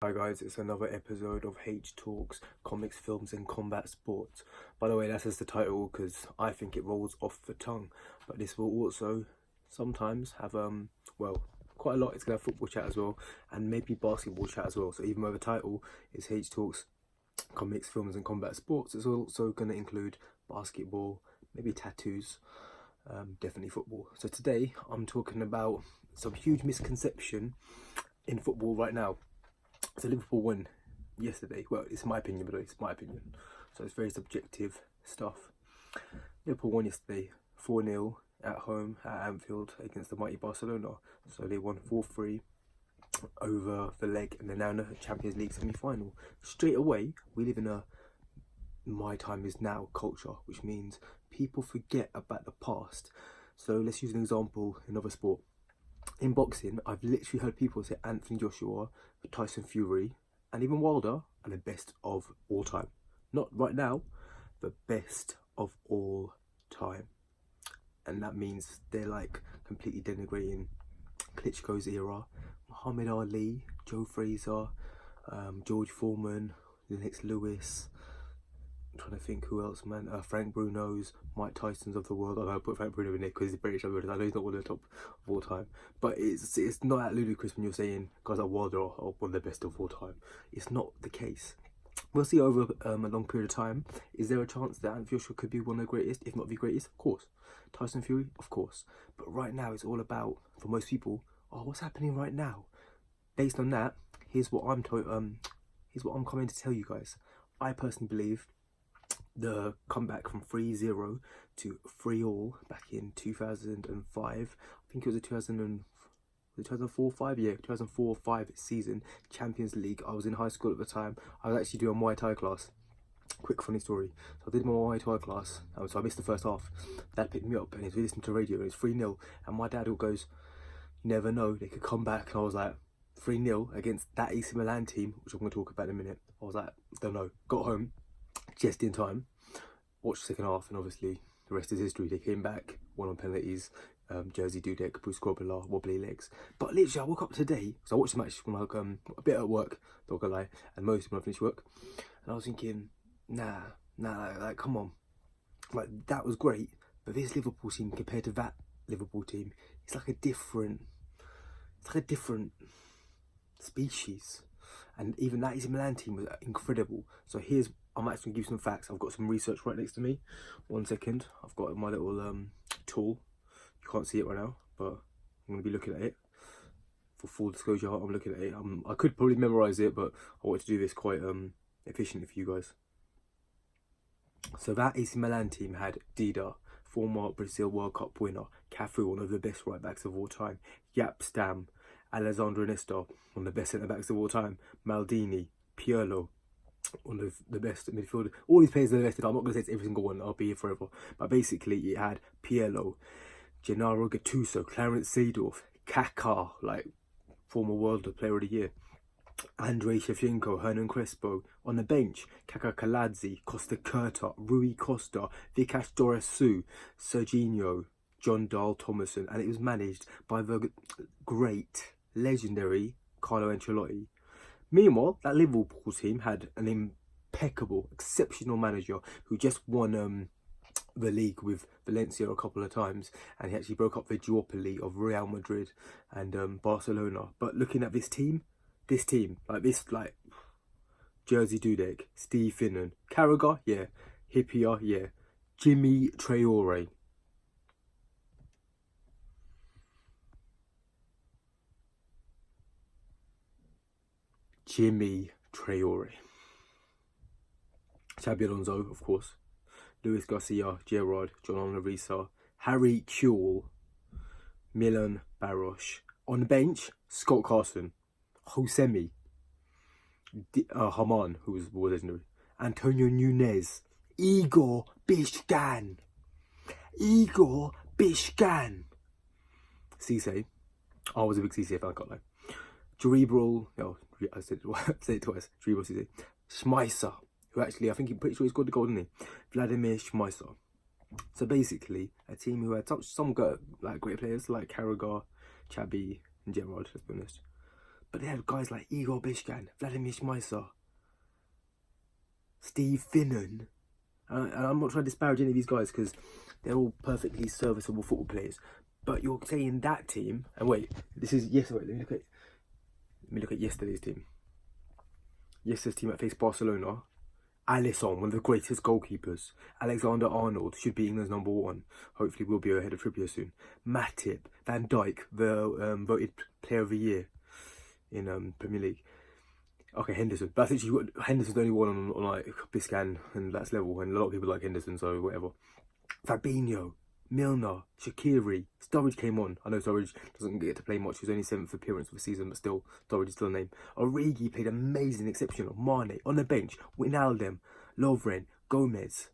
Hi guys, it's another episode of H Talks, Comics, Films and Combat Sports. By the way, that's just the title because I think it rolls off the tongue. But this will also sometimes have, quite a lot. It's going to have football chat as well and maybe basketball chat as well. So even though the title is H Talks, Comics, Films and Combat Sports, it's also going to include basketball, maybe tattoos, definitely football. So today I'm talking about some huge misconception in football right now. So Liverpool won yesterday. Well, it's my opinion, but it's my opinion. So it's very subjective stuff. Liverpool won yesterday 4-0 at home at Anfield against the mighty Barcelona. So they won 4-3 over the leg and they're now in the Champions League semi-final. Straight away, we live in a my time is now culture, which means people forget about the past. So let's use an example in another sport. In boxing, I've literally heard people say Anthony Joshua, Tyson Fury, and even Wilder are the best of all time. Not right now, but best of all time. And that means they're like completely denigrating Klitschko's era, Muhammad Ali, Joe Frazier, George Foreman, Lennox Lewis. I'm trying to think who else, man. Frank Bruno's, Mike Tyson's of the world. I know I put Frank Bruno in there because he's British. I know he's not one of the top of all time, but it's not that ludicrous when you're saying guys like Wilder are one of the best of all time. It's not the case. We'll see over a long period of time. Is there a chance that Anthony Joshua could be one of the greatest, if not the greatest? Of course. Tyson Fury, of course. But right now, it's all about, for most people, what's happening right now? Based on that, here's what I'm coming to tell you guys. I personally believe the comeback from 3-0 to 3-all back in 2005. I think it was a 2004-5, yeah, 2004-5 season, Champions League. I was in high school at the time. I was actually doing a Muay Thai class. Quick funny story. So I did my Muay Thai class, so I missed the first half. Dad picked me up and he's listening to radio and it's 3-0. And my dad all goes, "You never know, they could come back." And I was like, 3-0 against that AC Milan team, which I'm going to talk about in a minute. I was like, don't know. Got home just in time, watched the second half, and obviously the rest is history. They came back, won on penalties, Jersey Dudek, Bruce Grobbelaar, wobbly legs. But literally, I woke up today, because I watched the match when I a bit at work, not gonna lie, and most when I finished work, and I was thinking, nah, like come on, like that was great, but this Liverpool team compared to that Liverpool team, it's like a different species. And even that AC Milan team was incredible. So I'm actually going to give you some facts. I've got some research right next to me. 1 second. I've got my little tool. You can't see it right now, but I'm going to be looking at it. For full disclosure, I'm looking at it. I could probably memorise it, but I wanted to do this quite efficiently for you guys. So that AC Milan team had Dida, former Brazil World Cup winner, Cafu, one of the best right backs of all time, Yap Stam, Alessandro Nesta, one of the best centre-backs of all time, Maldini, Pirlo, one of the best midfielders. All these players are listed. I'm not going to say it's every single one, I'll be here forever. But basically, it had Pirlo, Gennaro Gattuso, Clarence Seedorf, Kaká, like former World Player of the Year, Andrei Shevchenko, Hernan Crespo. On the bench, Kaka Kaladze, Costa Curta, Rui Costa, Vikash Dorasu, Serginho, John Dahl Thomason, and it was managed by the great, legendary Carlo Ancelotti. Meanwhile, that Liverpool team had an impeccable, exceptional manager who just won the league with Valencia a couple of times, and he actually broke up the duopoly of Real Madrid and Barcelona. But looking at this team, like Jersey Dudek, Steve Finnan, Carragher, yeah, Hippier, yeah, Jimmy Traore. Xabi Alonso, of course, Luis Garcia, Gerrard, John Onarisa, Harry Kewell, Milan Baros. On the bench, Scott Carson, Josemi, Haman, who was legendary, Antonio Nunez, Igor Bishkan, Cisse. I was a big Cisse fan, I can't lie. Cerebral, I said it twice. Cerebral Cisse. Schmeiser, who actually, I think I'm pretty sure he scored the goal, didn't he? Vladimir Schmeiser. So basically, a team who had some great players like Carragher, Xabi, and Gerrard, let's be honest. But they had guys like Igor Bishkan, Vladimir Schmeiser, Steve Finnan. And I'm not trying to disparage any of these guys because they're all perfectly serviceable football players. But you're saying that team, and wait, this is yesterday. Let me look at yesterday's team. Yesterday's team that faced Barcelona. Alisson, one of the greatest goalkeepers. Alexander-Arnold should be England's #1. Hopefully we'll be ahead of Trippier soon. Matip, Van Dijk, the voted Player of the Year in Premier League. Okay, Henderson. But I think Henderson's the only one on like Biscan and that's level, and a lot of people like Henderson, so whatever. Fabinho, Milner, Shaqiri, Sturridge came on. I know Sturridge doesn't get to play much. His only 7th appearance of the season, but still, Sturridge is still a name. Origi played amazing, exceptional. Mane on the bench. Wijnaldum, Lovren, Gomez,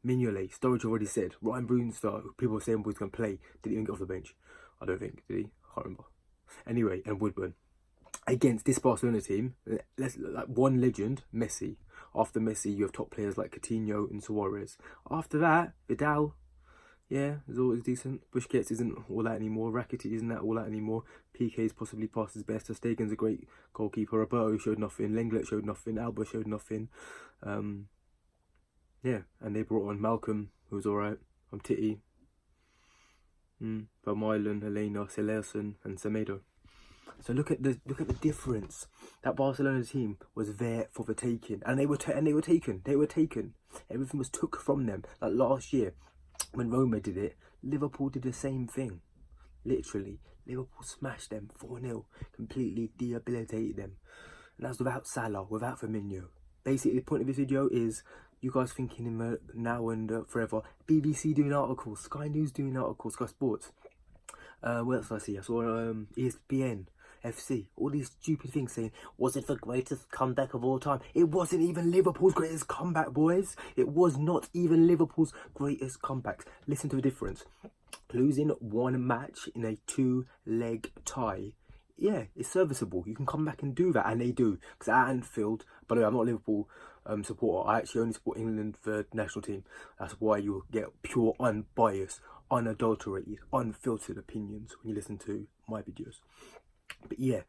Mignolet. Sturridge already said. Ryan Brewster, people were saying he was going to play, didn't even get off the bench. I don't think, did he? I can't remember. Anyway, and Woodburn. Against this Barcelona team, like one legend, Messi. After Messi, you have top players like Coutinho and Suarez. After that, Vidal. Yeah, is always decent. Busquets isn't all that anymore. Rakitic isn't that all that anymore. PK's possibly past his best. Stegen's a great goalkeeper. Roberto showed nothing. Lenglet showed nothing. Alba showed nothing. Yeah, and they brought on Malcolm, who was alright. Titi. Vermaelen, Elena, Celerson, and Semedo. So look at the difference. That Barcelona team was there for the taking, and they were taken. Everything was took from them. Like last year, when Roma did it, Liverpool did the same thing. Literally, Liverpool smashed them 4-0, completely debilitated them, and that's without Salah, without Firmino. Basically, the point of this video is you guys thinking in now and forever. BBC doing articles, Sky News doing articles, Sky Sports. What else did I see? I saw ESPN. FC, all these stupid things saying, was it the greatest comeback of all time? It wasn't even Liverpool's greatest comeback, boys. It was not even Liverpool's greatest comeback. Listen to the difference. Losing one match in a 2-leg tie, yeah, it's serviceable. You can come back and do that, and they do. Because at Anfield, by the way, I'm not a Liverpool supporter. I actually only support England for the national team. That's why you'll get pure, unbiased, unadulterated, unfiltered opinions when you listen to my videos. But yeah,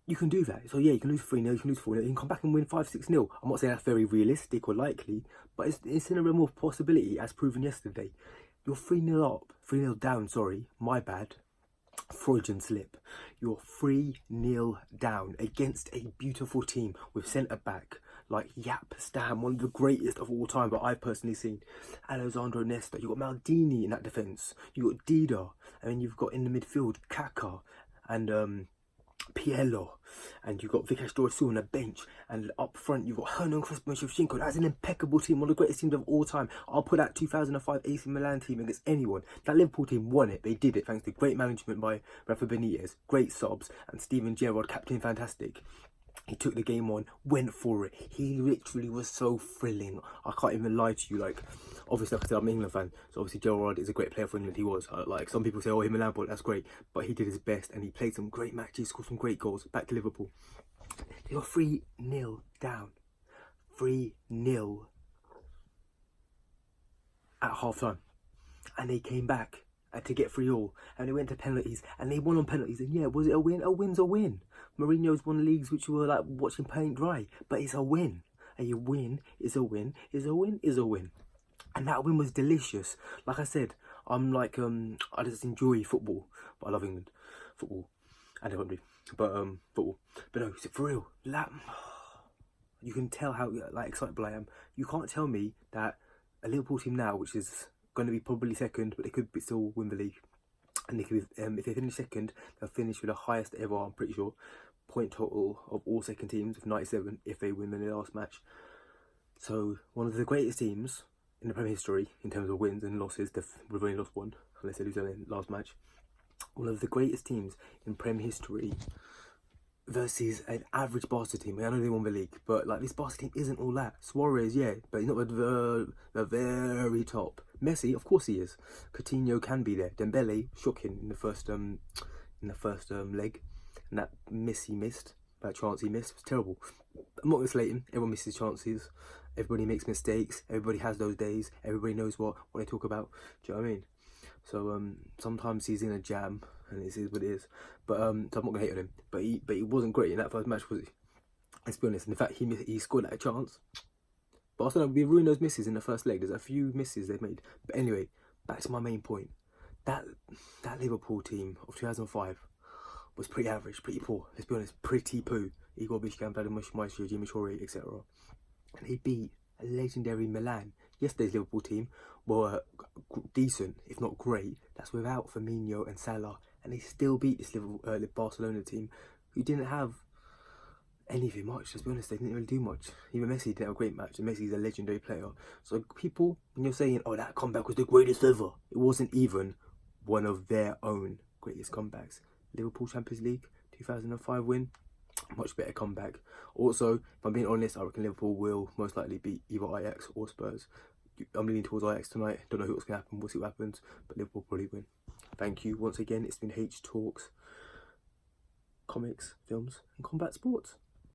you can do that. So yeah, you can lose 3-0, you can lose 4-0, you can come back and win 5-6-0. I'm not saying that's very realistic or likely, but it's in a realm of possibility, as proven yesterday. You're 3-0 up, 3-0 down, sorry, my bad. Freudian slip. You're 3-0 down against a beautiful team with centre-back like Yap Stam, one of the greatest of all time, but I've personally seen. Alessandro Nesta. You've got Maldini in that defence. You've got Dida. And then you've got in the midfield, Kaká and Piello, and you've got Vikas Dorsu on the bench, and up front you've got Hernan Crespo and Shevchenko. That's an impeccable team, one of the greatest teams of all time. I'll put that 2005 AC Milan team against anyone. That Liverpool team won it. They did it thanks to great management by Rafa Benitez, great subs, and Steven Gerrard, captain fantastic. He took the game on, went for it. He literally was so thrilling. I can't even lie to you. Like, obviously, like I said, I'm an England fan, so obviously Gerrard is a great player for England. He was. Like, some people say, oh, him and Lampard, that's great. But he did his best, and he played some great matches, scored some great goals. Back to Liverpool. They were 3-0 down. 3-0 at half-time. And they came back to get 3-3, and they went to penalties, and they won on penalties. And yeah, was it a win? A win's a win. Mourinho's won leagues which were like watching paint dry, but it's a win. A win is a win, is a win, is a win. And that win was delicious. Like I said, I'm like, I just enjoy football, but I love England football and rugby, but football. But no, for real, you can tell how like excitable I am. You can't tell me that a Liverpool team now, which is going to be probably second, but they could still win the league. And they could, if they finish second, they'll finish with the highest ever, I'm pretty sure, point total of all second teams of 97 if they win in their last match. So one of the greatest teams in the Premier history in terms of wins and losses. We've only lost one, unless they lose their last match. One of the greatest teams in Premier history versus an average Barca team. I know they won the league, but like this Barca team isn't all that. Suarez, yeah, but he's not at the very top. Messi, of course he is. Coutinho can be there. Dembele, shocking in the first leg, and that miss he missed, that chance he missed was terrible. I'm not gonna slate him. Everyone misses chances. Everybody makes mistakes. Everybody has those days. Everybody knows what they talk about. Do you know what I mean? So sometimes he's in a jam and it is what it is. But so I'm not gonna hate on him. But he wasn't great in that first match, was he? Let's be honest. In fact, he scored at a chance. Barcelona, we ruined those misses in the first leg. There's a few misses they've made. But anyway, back to my main point. That Liverpool team of 2005 was pretty average, pretty poor. Let's be honest, pretty poo. Igor Biscan, Vladimir Maestro, Jimmy Torre, etc. And they beat a legendary Milan. Yesterday's Liverpool team were decent, if not great. That's without Firmino and Salah. And they still beat this Barcelona team who didn't have anything much. Let's be honest, they didn't really do much. Even Messi didn't have a great match, and Messi's a legendary player. So people, when you're saying, oh, that comeback was the greatest ever, it wasn't even one of their own greatest comebacks. Liverpool Champions League 2005 win, much better comeback. Also, if I'm being honest, I reckon Liverpool will most likely beat either Ajax or Spurs. I'm leaning towards Ajax tonight. Don't know what's going to happen. We'll see what happens. But Liverpool probably win. Thank you once again. It's been H Talks, comics, films, and combat sports.